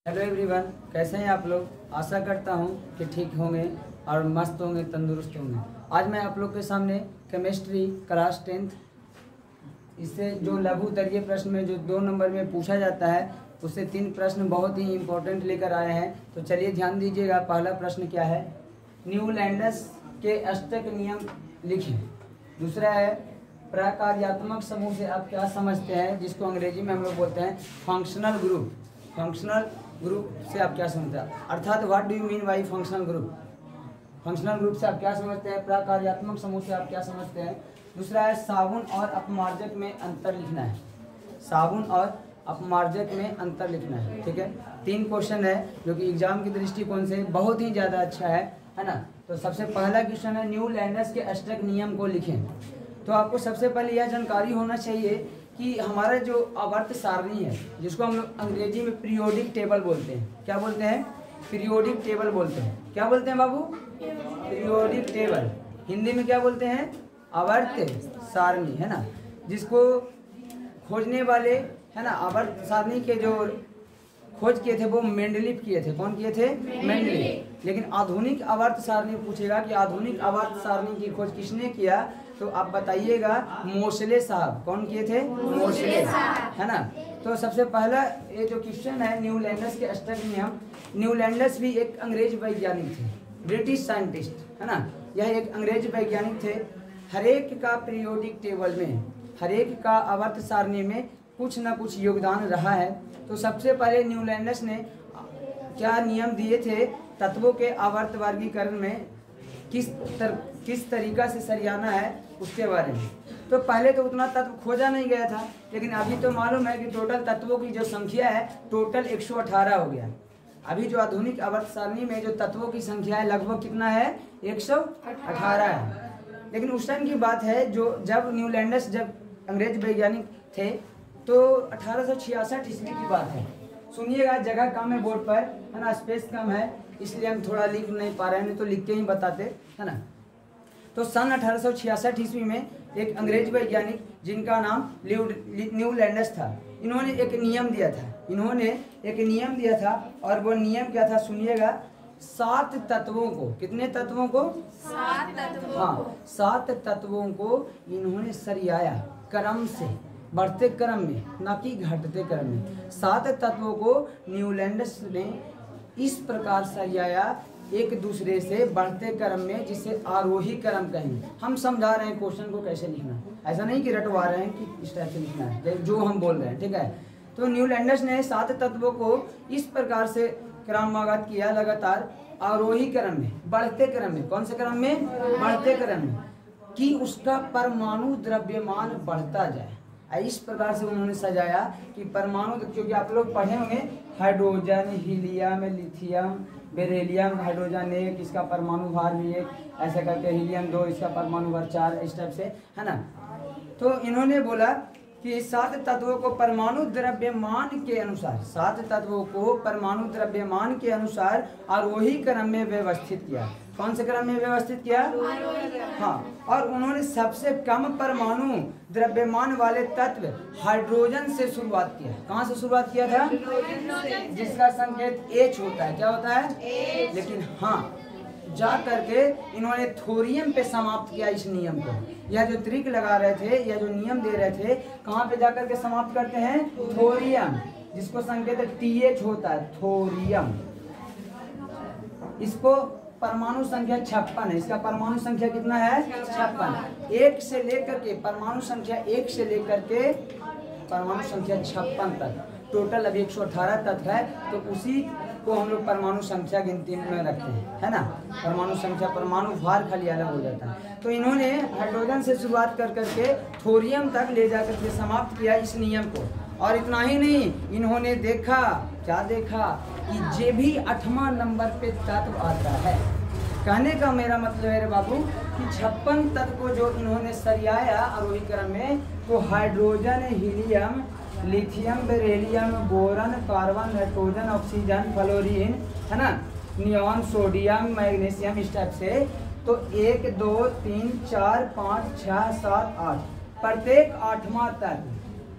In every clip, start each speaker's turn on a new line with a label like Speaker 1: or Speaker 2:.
Speaker 1: Hello everyone, कैसे हैं आप लोग। आशा करता हूं कि ठीक होंगे और मस्त होंगे, तंदुरुस्त होंगे। आज मैं आप लोग के सामने केमिस्ट्री क्लास 10th इससे जो लघु उत्तरीय प्रश्न में जो 2 नंबर में पूछा जाता है उससे 3 प्रश्न बहुत ही इम्पोर्टेंट लेकर आए हैं। तो चलिए ध्यान दीजिएगा। पहला प्रश्न क्या है, न्यूलैंडस के अष्टक नियम लिखें। दूसरा है, प्रकार्यात्मक समूह से आप क्या समझते हैं, जिसको अंग्रेजी में हम लोग बोलते हैं फंक्शनल ग्रुप। फंक्शनल ग्रुप से आप क्या समझते हैं, अर्थात what do you mean by functional group. Functional group से आप क्या समझते हैं, प्रकार्यात्मक समूह से आप क्या समझते हैं। दूसरा है, साबुन और अपमार्जक में अंतर लिखना है। साबुन और अपमार्जक में अंतर लिखना है, ठीक है। 3 क्वेश्चन है जो कि एग्जाम की दृष्टिकोण से बहुत ही ज़्यादा अच्छा है ना। तो सबसे पहला क्वेश्चन है, न्यूलैंडस के अष्टक नियम को लिखें। तो आपको सबसे पहले यह जानकारी होना चाहिए कि हमारा जो आवर्त सारणी है, जिसको हम लोग अंग्रेजी में पीरियोडिक टेबल बोलते हैं, क्या बोलते हैं, पीरियोडिक टेबल बोलते हैं। क्या बोलते हैं बाबू, पीरियोडिक टेबल। हिंदी में क्या बोलते हैं, आवर्त सारणी, है ना। जिसको खोजने वाले, है ना, आवर्त सारणी के जो खोज किए थे वो मेंडलीफ किए थे। कौन किए थे, मेंडलीफ। लेकिन आधुनिक आवर्त सारणी पूछेगा कि आधुनिक आवर्त सारणी की खोज किसने किया, तो आप बताइएगा मोसले साहब। कौन किए थे, मोसले, है ना। तो सबसे पहला ये जो क्वेश्चन है, न्यूलैंडस के अष्टक नियम। न्यूलैंडस भी एक अंग्रेज वैज्ञानिक थे, ब्रिटिश साइंटिस्ट, है ना। यह एक अंग्रेज वैज्ञानिक थे। हरेक का पीरियोडिक टेबल में, हरेक का आवर्त सारणी में कुछ ना कुछ योगदान रहा है। तो सबसे पहले न्यूलैंडस ने क्या नियम दिए थे, तत्वों के आवर्त वर्गीकरण में किस तरीका से सरियाना है उसके बारे में। तो पहले तो उतना तत्व खोजा नहीं गया था, लेकिन अभी तो मालूम है कि टोटल तत्वों की जो संख्या है टोटल 118 हो गया। अभी जो आधुनिक आवर्त सारणी में जो तत्वों की संख्या है लगभग कितना है, 118 है। लेकिन उस टाइम की बात है जो जब न्यूलैंडस जब अंग्रेज वैज्ञानिक थे, तो 1866 ईस्वी की बात है। सुनिएगा, जगह कम है बोर्ड पर, है ना, स्पेस कम है, इसलिए हम थोड़ा लिख नहीं पा रहे हैं, नहीं तो लिख के ही बताते, है ना। तो सन 1866 ईस्वी में एक अंग्रेज वैज्ञानिक जिनका नाम न्यूलैंडस था, इन्होंने एक नियम दिया था। और वो नियम क्या था, सुनिएगा। 7 तत्वों को, कितने तत्वों को,
Speaker 2: 7 तत्वों,
Speaker 1: हाँ, 7 तत्वों को इन्होंने सरियाया क्रम से, बढ़ते क्रम में, ना कि घटते क्रम में। 7 तत्वों को न्यूलैंडस ने इस प्रकार सरियाया एक दूसरे से बढ़ते क्रम में, जिसे आरोही क्रम कहेंगे। हम समझा रहे हैं क्वेश्चन को कैसे लिखना है, ऐसा नहीं कि रटवा रहे हैं कि इस टाइप से लिखना है जो हम बोल रहे हैं, ठीक है। तो न्यूलैंडस ने 7 तत्वों को इस प्रकार से क्रमागत किया, लगातार आरोही क्रम में, बढ़ते क्रम में। कौन से क्रम में, बढ़ते क्रम में, कि उसका परमाणु द्रव्यमान बढ़ता जाए। इस प्रकार से उन्होंने सजाया कि परमाणु, क्योंकि आप लोग पढ़े होंगे hydrogen, helium, lithium, beryllium, hydrogen 1, इसका परमाणु भार भी 1, ऐसे करके हीलियम 2, इसका परमाणु भार 4, इस टाइप से, है ना। तो इन्होंने बोला कि 7 तत्वों को परमाणु द्रव्यमान के अनुसार, 7 तत्वों को परमाणु द्रव्यमान के अनुसार आरोही क्रम में व्यवस्थित किया। कौन से क्रम में व्यवस्थित किया, हाँ। और उन्होंने सबसे कम परमाणु द्रव्यमान वाले तत्व हाइड्रोजन से शुरुआत किया। कहाँ से शुरुआत किया था, जिसका संकेत H होता है। क्या होता है, लेकिन हाँ, जा करके इन्होंने थोरियम पे समाप्त किया इस नियम को। यह जो ट्रिक लगा रहे थे, यह जो नियम दे रहे थे, कहाँ पे जाकर के समाप्त करते हैं, थोरियम, जिसको संकेत TH होता है, थोरियम। इसको परमाणु संख्या 56 है, इसका परमाणु संख्या कितना है, 56। 1 से लेकर के परमाणु संख्या 1 से लेकर के परमाणु संख्या 56 तक टोटल अभी 118 तत्व है। तो उसी को हम लोग परमाणु संख्या गिनती में रखते हैं, है ना। परमाणु संख्या, परमाणु भार खाली अलग हो जाता है। तो इन्होंने हाइड्रोजन से शुरुआत कर करके थोरियम तक ले जाकर के समाप्त किया इस नियम को। और इतना ही नहीं, इन्होंने देखा, क्या देखा, कि जे भी 8वां नंबर पे तत्व आता है। कहने का मेरा मतलब है रे बाबू कि 56 तत्व को जो इन्होंने सरियाया आरोही क्रम में, तो hydrogen, helium, lithium, beryllium, boron, carbon, nitrogen, oxygen, fluorine, है ना, नियॉन, सोडियम, मैग्नीशियम, इस टाइप से। तो 1 2 3 4 5 6 7 8, प्रत्येक 8वां तत्व,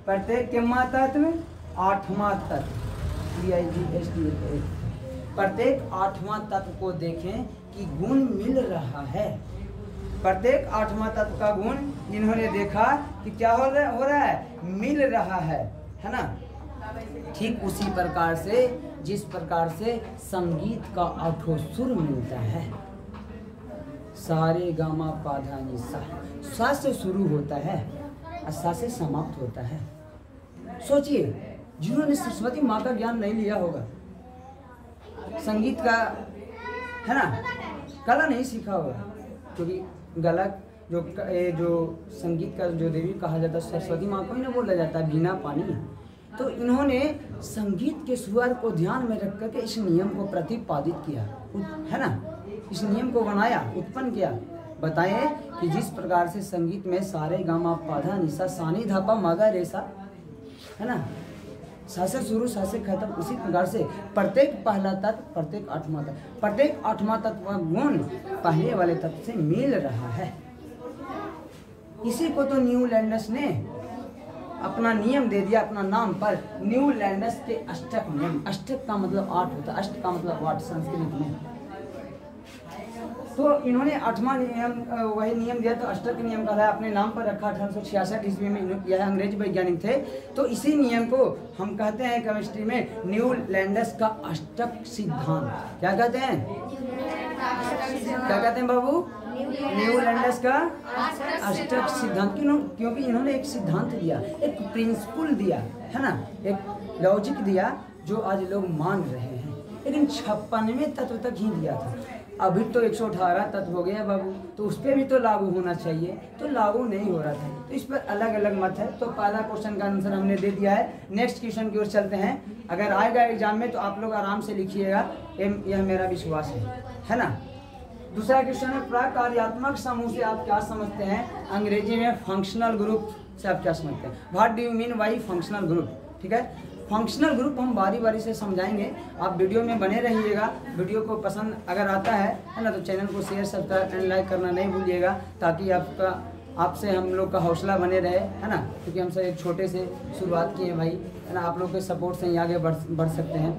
Speaker 1: प्रत्येक कितना तत्व, 8वां तत्व, DIGHT। प्रत्येक 8वां तत्व को देखें कि गुण मिल रहा है। प्रत्येक 8वां तत्व का गुण इन्होंने देखा कि क्या हो रहा है, मिल रहा है ना। ठीक उसी प्रकार से जिस प्रकार से संगीत का 8 सुर मिलता है, सारे गामा पाधा नि सा, सा से शुरू होता है और सा से समाप्त होता है। सोचिए, जिन्होंने सरस्वती माँ का ज्ञान नहीं लिया होगा, संगीत का है ना, कला नहीं सीखा होगा, क्योंकि गलत जो संगीत का जो देवी कहा जाता है सरस्वती माँ को ही ना बोला जाता है, बिना पानी। तो इन्होंने संगीत के स्वर को ध्यान में रख करके इस नियम को प्रतिपादित किया, है ना, इस नियम को बनाया, उत्पन्न किया। बताएं कि जिस प्रकार से संगीत में सारे गामा पाधा निसा सानी धापा मागा रेसा, है ना, सा से शुरू सा से खत्म, उसी प्रकार से प्रत्येक पहला तत्व, प्रत्येक 8वां तत्व, प्रत्येक 8वां तत्व का गुण पहले वाले तत्व से मिल रहा है। इसी को तो न्यूलैंडस ने अपना नियम दे दिया, अपना नाम पर न्यूलैंडस के अष्टक नियम। अष्टक का मतलब 8 होता है, अष्ट का मतलब 8 संस्कृत में। तो इन्होंने 8वां नियम, वही नियम दिया, तो अष्टक नियम का अपने नाम पर रखा। 1866 ईस्वी में यह अंग्रेज वैज्ञानिक थे। तो इसी नियम को हम कहते हैं केमिस्ट्री में न्यूलैंडस का अष्टक सिद्धांत। क्या कहते हैं, क्या कहते हैं बाबू, न्यूलैंडस का अष्टक सिद्धांत। क्योंकि इन्होंने एक सिद्धांत दिया, एक प्रिंसिपल दिया, है ना, एक लॉजिक दिया जो आज लोग मान रहे हैं, लेकिन 56वें तत्व तक ही दिया था। अभी तो 118 तत्व हो गया बाबू, तो उस पर भी तो लागू होना चाहिए, तो लागू नहीं हो रहा था। तो इस पर अलग अलग मत है। तो पहला क्वेश्चन का आंसर हमने दे दिया है। नेक्स्ट क्वेश्चन की ओर चलते हैं। अगर आएगा एग्जाम में तो आप लोग आराम से लिखिएगा, यह मेरा विश्वास है ना। दूसरा क्वेश्चन है, प्रकार्यात्मक समूह से आप क्या समझते हैं? अंग्रेजी में फंक्शनल ग्रुप से आप क्या समझते हैं? What do you mean by functional group? ठीक है, फंक्शनल ग्रुप हम बारी बारी से समझाएंगे, आप वीडियो में बने रहिएगा। वीडियो को पसंद अगर आता है ना, तो चैनल को शेयर सब्सक्राइब एंड लाइक करना नहीं भूलिएगा, ताकि आपसे हम लोग का हौसला बने रहे, है ना, क्योंकि हम सब एक छोटे से शुरुआत किए हैं भाई, है ना। आप लोग के सपोर्ट से ही आगे बढ़ सकते हैं,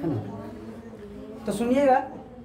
Speaker 1: है ना। तो सुनिएगा,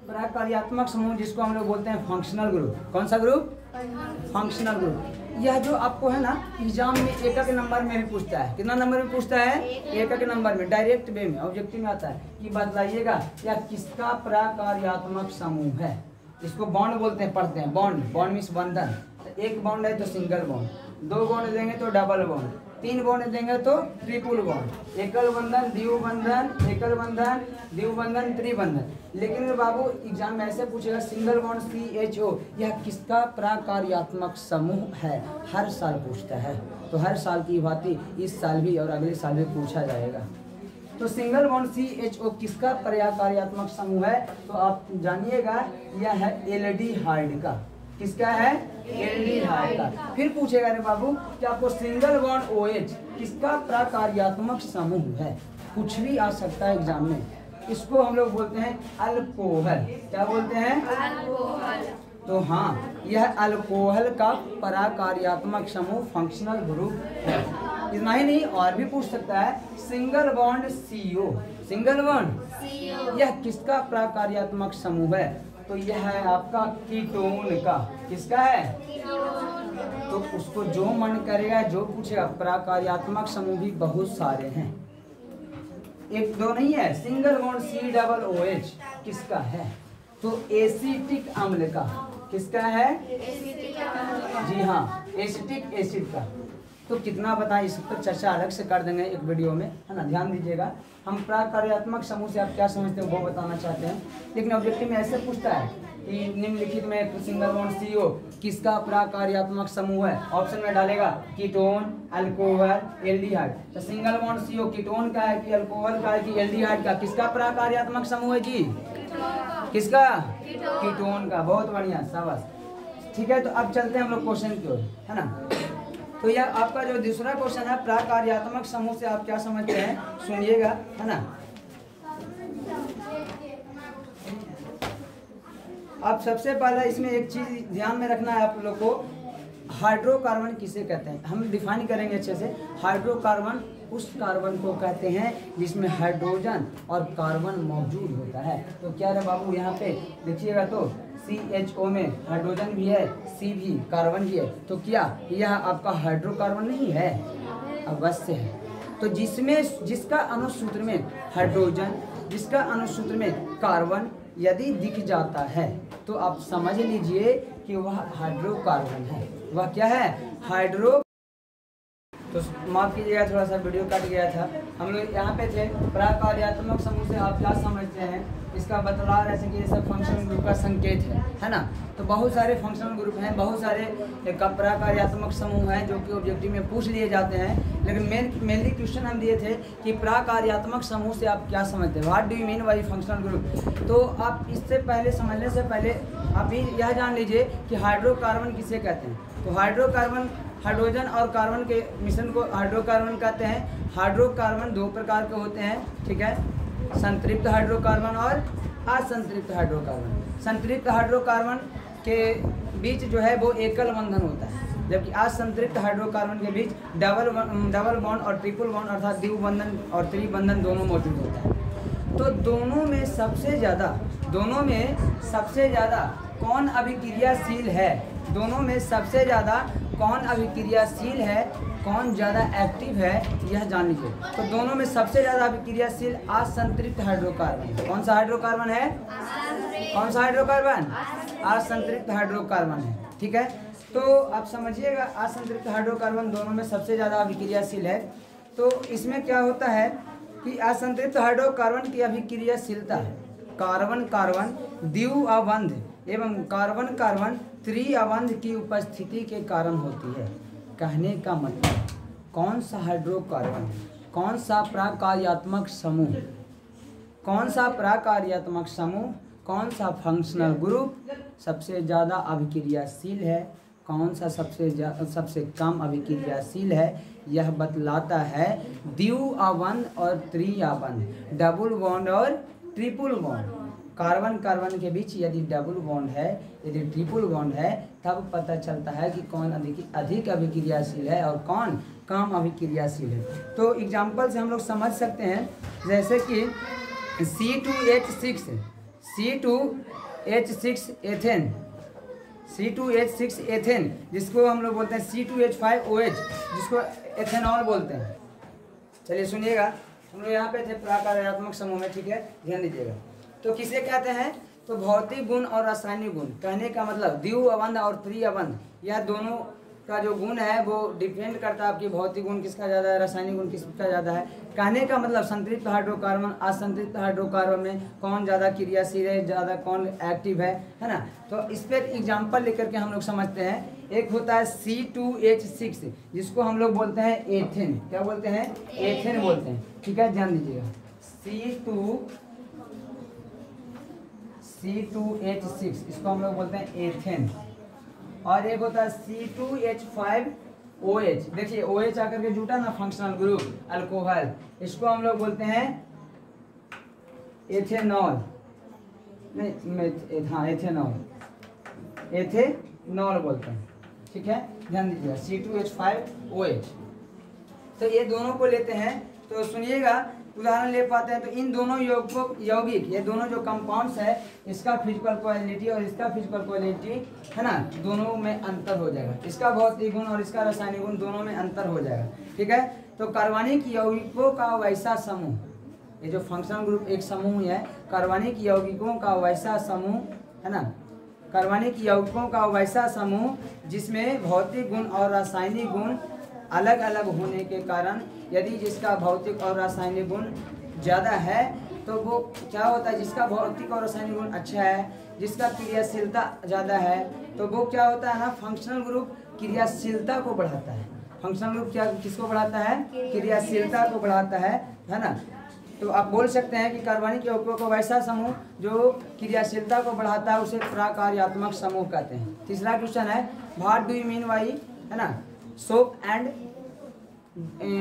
Speaker 1: प्रकार्यात्मक समूह जिसको हम लोग बोलते हैं फंक्शनल ग्रुप। कौन सा ग्रुप? Functional group. यह जो आपको है ना एग्जाम में एकक नंबर में भी पूछता है। कितना नंबर में पूछता है? एकक नंबर में, डायरेक्ट वे में, ऑब्जेक्टिव में आता है कि बताइएगा यह किसका प्रकार्यात्मक समूह है। इसको बॉन्ड बोलते हैं, पढ़ते हैं बॉन्ड। बॉन्ड मीन्स बंधन। एक बॉन्ड है तो सिंगल बॉन्ड, 2 बॉन्ड देंगे तो डबल बॉन्ड, 3 बॉन्ड देंगे तो ट्रिपल बॉन्ड, एकल बंधन, द्विबंधन, एकल बंधन, द्विबंधन, त्रिबंधन। लेकिन बाबू एग्जाम में ऐसे पूछेगा सिंगल बॉन्ड CHO, यह किसका प्रकार्यात्मक समूह है? हर साल पूछता है। तो हर साल की भांति इस साल भी और अगले साल भी पूछा जाएगा। तो सिंगल बॉन्ड CHO किसका प्रकार्यात्मक समूह है? तो आप जानिएगा यह है एल्डिहाइड का। किसका है? एल्डिहाइड का। फिर पूछेगा रे बाबू कि आपको सिंगल बॉन्ड OH किसका प्रकार्यात्मक समूह है? कुछ भी आ सकता है एग्जाम में। इसको हम लोग बोलते हैं अल्कोहल। क्या बोलते हैं? अल्कोहल। तो हाँ, यह अल्कोहल का प्रकार्यात्मक समूह फंक्शनल ग्रुप है। इतना ही नहीं, और भी पूछ सकता है single bond CO। Single bond यह किसका प्रकार्यात्मक समूह है? तो यह है आपका कीटोन का। किसका है? तो उसको जो मन करेगा, जो पूछेगा। प्रकार्यात्मक समूह भी बहुत सारे हैं, 1-2 नहीं है। सिंगल बॉन्ड COOH किसका है? तो एसिटिक अम्ल का। किसका है? जी हाँ, एसिटिक एसिड का। तो कितना बताएं, इस पर चर्चा अलग से कर देंगे एक वीडियो में, है ना। ध्यान दीजिएगा, हम प्रकार्यात्मक समूह से आप क्या समझते हैं वो बताना चाहते हैं। लेकिन ऑब्जेक्टिव में ऐसे पूछता है कि निम्नलिखित में सिंगल बॉन्ड CO किसका प्रकार्यात्मक समूह है? ऑप्शन में डालेगा कीटोन, अल्कोहल, एल्डिहाइड। तो सिंगल बॉन्ड CO कीटोन का है कि अल्कोहल का है कि एल्डिहाइड का? किसका प्रकार्यात्मक समूह है जी? किसका? कीटोन का। बहुत बढ़िया, शाबाश। ठीक है, तो अब चलते हैं हम लोग क्वेश्चन की ओर, है ना। तो यह आपका जो दूसरा क्वेश्चन है, प्रकार्यात्मक समूह से आप क्या समझते हैं, सुनिएगा, है ना। अब सबसे पहले इसमें एक चीज ध्यान में रखना है आप लोग को, हाइड्रोकार्बन किसे कहते हैं हम डिफाइन करेंगे अच्छे से। हाइड्रोकार्बन उस कार्बन को कहते हैं जिसमें हाइड्रोजन और कार्बन मौजूद होता है। तो क्या है बाबू, यहाँ पे देखिएगा तो CHO में हाइड्रोजन भी है, C भी, कार्बन भी है। तो क्या यह आपका हाइड्रोकार्बन नहीं है? अवश्य है। तो जिसका अनुसूत्र में हाइड्रोजन, जिसका अनुसूत्र में कार्बन यदि दिख जाता है तो आप समझ लीजिए कि वह हाइड्रोकार्बन है। वह क्या है? हाइड्रो। तो माफ कीजिएगा, थोड़ा सा वीडियो कट गया था। हम लोग यहाँ पे थे प्राकार्यात्मक समूह से आप क्या समझते हैं? इसका बतला रहे थे कि ये सब फंक्शनल ग्रुप का संकेत है ना। तो बहुत सारे फंक्शनल ग्रुप हैं, बहुत सारे प्राकार्यात्मक समूह हैं जो कि ऑब्जेक्टिव में पूछ लिए जाते हैं। लेकिन मेनली क्वेश्चन हम दिए थे कि प्राकार्यात्मक समूह से आप क्या समझते हैं, what do you mean by functional group. तो आप इससे पहले समझने से पहले आप यह जान लीजिए कि हाइड्रोकार्बन किसे कहते हैं। तो हाइड्रोकार्बन हाइड्रोजन और कार्बन के मिश्रण को हाइड्रोकार्बन कहते हैं। हाइड्रोकार्बन दो प्रकार के होते हैं, ठीक है, संतृप्त हाइड्रोकार्बन और असंतृप्त हाइड्रोकार्बन। संतृप्त हाइड्रोकार्बन के बीच जो है वो एकल बंधन होता है, जबकि असंतृप्त हाइड्रोकार्बन के बीच डबल बॉन्ड और ट्रिपल बॉन्ड अर्थात द्विबंधन और त्रिबंधन दोनों मौजूद होता है। तो दोनों में सबसे ज़्यादा कौन अभिक्रियाशील है? दोनों में सबसे ज़्यादा कौन अभिक्रियाशील है, कौन ज़्यादा एक्टिव है, यह जान लीजिए। तो दोनों में सबसे ज़्यादा अभिक्रियाशील असंतृप्त हाइड्रोकार्बन। कौन सा हाइड्रोकार्बन है? कौन सा हाइड्रोकार्बन? असंतृप्त हाइड्रोकार्बन है, ठीक है। तो आप समझिएगा असंतृप्त हाइड्रोकार्बन दोनों में सबसे ज़्यादा अभिक्रियाशील है। तो इसमें क्या होता है कि असंतृप्त हाइड्रोकार्बन की अभिक्रियाशीलता कार्बन कार्बन द्विअवंध एवं कार्बन कार्बन त्रिअवंध की उपस्थिति के कारण होती है। कहने का मतलब कौन सा हाइड्रोकार्बन, कौन सा प्राकार्यात्मक समूह, कौन सा प्राकार्यात्मक समूह, कौन सा फंक्शनल ग्रुप सबसे ज़्यादा अभिक्रियाशील है, कौन सा सबसे कम अभिक्रियाशील है, यह बतलाता है द्विअवंध और त्रिअवंध, डबल बॉन्ड और ट्रिपल बॉन्ड। कार्बन कार्बन के बीच यदि डबल बॉन्ड है, यदि ट्रिपल बॉन्ड है, तब पता चलता है कि कौन अधिक अभिक्रियाशील है और कौन कम अभिक्रियाशील है। तो एग्जाम्पल से हम लोग समझ सकते हैं, जैसे कि C2H6 एथेन, C2H6 एथेन जिसको हम लोग बोलते हैं C2H5OH जिसको एथेनॉल बोलते हैं। चलिए सुनिएगा, हम लोग यहाँ पे थे प्राकार्यात्मक समूह में, ठीक है, ध्यान दीजिएगा। तो किसे कहते हैं? तो भौतिक गुण और रासायनिक गुण। कहने का मतलब द्विअवंध और त्रिअवंध, यह दोनों का जो गुण है वो डिपेंड करता है आपकी भौतिक गुण किसका ज़्यादा है, रासायनिक गुण किसका ज़्यादा है। कहने का मतलब संतृप्त हाइड्रोकार्बन असंतृप्त हाइड्रोकार्बन में कौन ज़्यादा क्रियाशील है, ज़्यादा कौन एक्टिव है ना। तो इस पर एग्जाम्पल लेकर के हम लोग समझते हैं। एक होता है C2H6 जिसको हम लोग बोलते हैं एथेन। क्या बोलते हैं? एथेन बोलते हैं, ठीक है, ध्यान दीजिएगा। C2H6 इसको हम लोग बोलते हैं एथेन। और एक होता है C2H5OH। देखिए OH आकर के जुटा ना, फंक्शनल ग्रुप अल्कोहल, इसको हम लोग बोलते हैं एथेनॉल। नहीं, हाँ एथेनॉल बोलते हैं, ठीक है, ध्यान दीजिएगा C2H5OH। तो ये दोनों को लेते हैं। तो सुनिएगा, उदाहरण ले पाते हैं तो इन दोनों यौगिक, ये दोनों जो कंपाउंड्स है, इसका फिजिकल क्वालिटी और इसका फिजिकल क्वालिटी है ना, दोनों में अंतर हो जाएगा। इसका भौतिक गुण और इसका रासायनिक गुण दोनों में अंतर हो जाएगा, ठीक है। तो कार्बनिक यौगिकों का वैसा समूह, ये जो फंक्शनल ग्रुप एक समूह है, कार्बनिक यौगिकों का वैसा समूह है ना, कार्बनिक यौगिकों का वैसा समूह जिसमें भौतिक गुण और रासायनिक गुण अलग अलग होने के कारण, यदि जिसका भौतिक और रासायनिक गुण ज़्यादा है तो वो क्या होता है, जिसका भौतिक और रासायनिक गुण अच्छा है, जिसका क्रियाशीलता ज़्यादा है, तो वो क्या होता है ना, फंक्शनल ग्रुप क्रियाशीलता को बढ़ाता है। फंक्शनल ग्रुप क्या किसको बढ़ाता है? क्रियाशीलता को बढ़ाता है ना। तो आप बोल सकते हैं कि कार्बनिक यौगिकों को वैसा समूह जो क्रियाशीलता को बढ़ाता है उसे प्राकार्यात्मक समूह कहते हैं। तीसरा क्वेश्चन है, what do you mean by, है ना, सोप एंड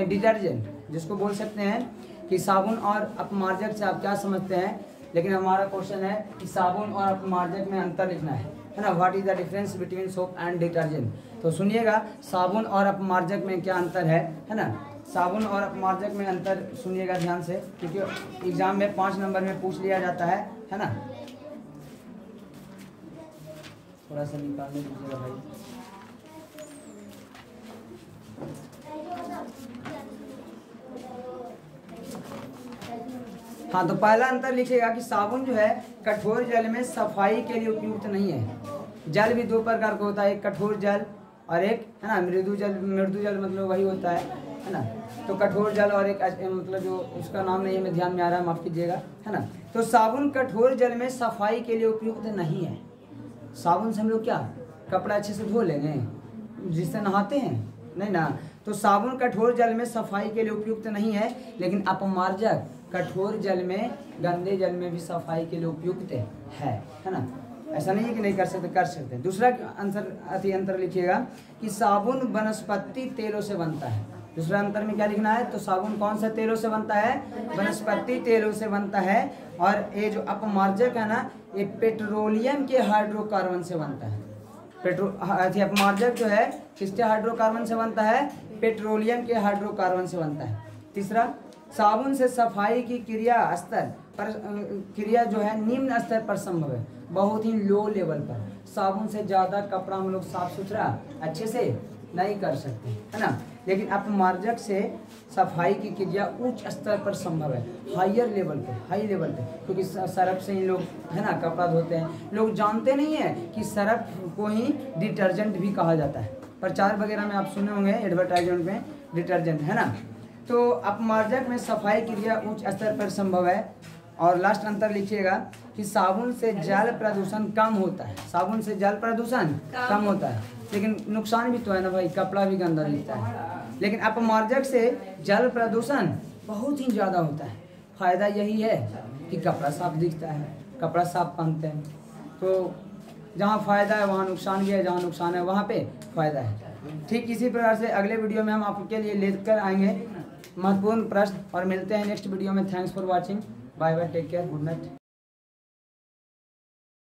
Speaker 1: डिटर्जेंट, जिसको बोल सकते हैं कि साबुन और अपमार्जक से आप क्या समझते हैं। लेकिन हमारा क्वेश्चन है कि साबुन और अपमार्जक में अंतर लिखना है ना। What is the difference between soap and detergent. तो सुनिएगा, साबुन और अपमार्जक में क्या अंतर है ना। साबुन और अपमार्जक में अंतर सुनिएगा ध्यान से, क्योंकि एग्जाम में 5 नंबर में पूछ लिया जाता है ना। थोड़ा सा निकालने दीजिएगा भाई। हाँ, तो पहला अंतर लिखिएगा कि साबुन जो है कठोर जल में सफाई के लिए उपयुक्त नहीं है। जल भी 2 प्रकार का होता है, एक कठोर जल और एक है ना मृदु जल। मृदु जल मतलब वही होता है ना। तो कठोर जल और एक मतलब जो उसका नाम नहीं हमें ध्यान में आ रहा है, माफ़ कीजिएगा, है ना। तो साबुन कठोर जल में सफाई के लिए उपयुक्त नहीं है। साबुन से हम लोग क्या कपड़ा अच्छे से धो लेंगे जिससे नहाते हैं, नहीं ना। तो साबुन कठोर जल में सफाई के लिए उपयुक्त नहीं है, लेकिन अपमार्जक कठोर जल में, गंदे जल में भी सफाई के लिए उपयुक्त है ना। ऐसा नहीं है कि नहीं कर सकते, कर सकते हैं। दूसरा अंतर लिखिएगा कि साबुन वनस्पति तेलों से बनता है। दूसरा अंतर में क्या लिखना है, तो साबुन कौन सा तेलों से बनता है, वनस्पति तेलों से बनता है। और ये जो अपमार्जक है ना, ये पेट्रोलियम के हाइड्रोकार्बन से बनता है। अपमार्जक जो है किसके हाइड्रोकार्बन से बनता है, पेट्रोलियम के हाइड्रोकार्बन से बनता है। तीसरा, साबुन से सफाई की क्रिया जो है निम्न स्तर पर संभव है, बहुत ही लो लेवल पर। साबुन से ज़्यादा कपड़ा हम लोग साफ सुथरा अच्छे से नहीं कर सकते, है ना। लेकिन अपमार्जक से सफाई की क्रिया उच्च स्तर पर संभव है, हायर लेवल पे, हाई लेवल पे, क्योंकि सरफ से ही लोग है ना कपड़ा धोते हैं। लोग जानते नहीं है कि सरफ को ही डिटर्जेंट भी कहा जाता है। प्रचार वगैरह में आप सुने होंगे, एडवर्टाइजमेंट में डिटर्जेंट, है ना। तो अपमार्जक में सफाई क्रिया उच्च स्तर पर संभव है। और लास्ट अंतर लिखिएगा कि साबुन से जल प्रदूषण कम होता है। साबुन से जल प्रदूषण कम होता है, लेकिन नुकसान भी तो है ना भाई, कपड़ा भी गंदा दिखता है। लेकिन अपमार्जक से जल प्रदूषण बहुत ही ज़्यादा होता है। फायदा यही है कि कपड़ा साफ दिखता है, कपड़ा साफ पहनते हैं। तो जहाँ फ़ायदा है वहाँ नुकसान भी है, जहाँ नुकसान है वहाँ पे फ़ायदा है। ठीक इसी प्रकार से अगले वीडियो में हम आपके लिए लेकर आएंगे महत्वपूर्ण प्रश्न, और मिलते हैं नेक्स्ट वीडियो में। Thanks for watching, bye bye, take care, good night.